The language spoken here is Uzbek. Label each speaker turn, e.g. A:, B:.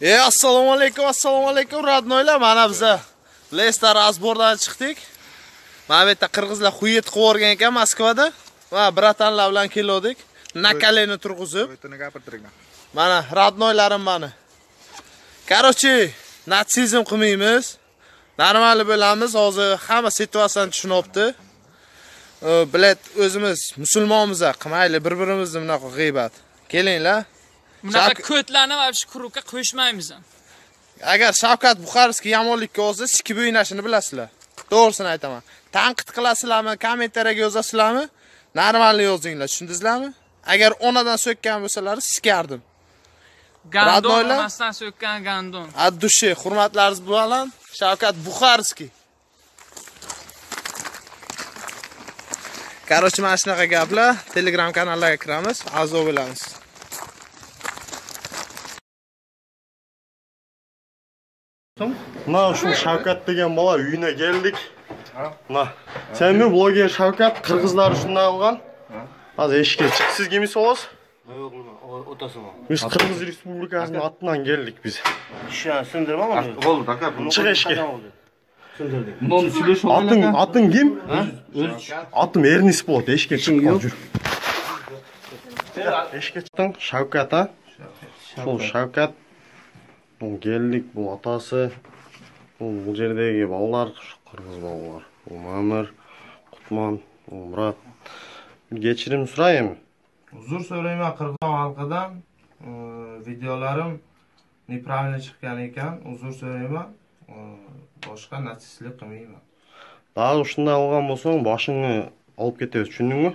A: Assalomu alaykum, radnoylar. Mana biza Leicester Asbordan chiqdik. Mana bu yerda qirg'izlar xuyet qilib o'rgan ekan Moskvada. Va bratanlar bilan keldik. Nakaleni turg'izib. Mana radnoylarim mana. Короче, natsizm qilmaymiz. Normal bo'lamiz. Hozir hamma situatsiyani tushunibdi. Bilet o'zimiz musulmonmiz, qilmayli bir-birimizni bunaqa g'iybat. Kelinglar.
B: Bunaqa ko'tlarni va shu kurukka qo'shmaymiz.
A: Agar Shavkat Buxarskiy yomonlikka olsa, sikib o'ynashini bilasizlar. To'g'risini aytaman. Tanqid qilasizlarmi, kommentariyaga yozasizlarmi? Normalni yozinglar, tushundingizlarmi? Agar onadan so'kkan bo'lsalar, sikardim.
B: Gandon onasidan so'kkan gandon.
A: Ad-dushi, hurmatlaringiz bilan Shavkat Buxarskiy. Короче, mana shunaqa gaplar. Telegram kanallarga kiramiz, a'zo bo'lamiz.
C: Mana shu Shavkat degan bola uyine geldik. Mana sen mi bloger Shavkat qirg'izlar shunday olgan? Hozir eshikka chiq. Siz kimsiz olasiz?
D: Yo'q, otasimi.
C: Biz Qirg'iz Respublikasining atidan geldik biz.
D: Shu sindirmami? Bo'ldi, aka.
C: Chiq eshikka.
D: Sindirdik.
C: Atın kim? Atım Ernis bo'ladi. Eshikka chiq. Yur. Eshikka chiqding, Shavkat ha? Şu Shavkat geldik, bu atası. Bu yerdagi bolalar, qirg'iz bolalar. Bu Mamir, Qutman, Murat. Geçirim so'raymi?
E: Uzr so'rayman Qirg'iziston xalqidan. Videolarim nepravильно chiqqan ekan, uzr so'rayman. Boshqa natsistlik qilmayman.
C: Daha shunday olgan bo'lsang, boshingni olib ketasiz, tushundingmi?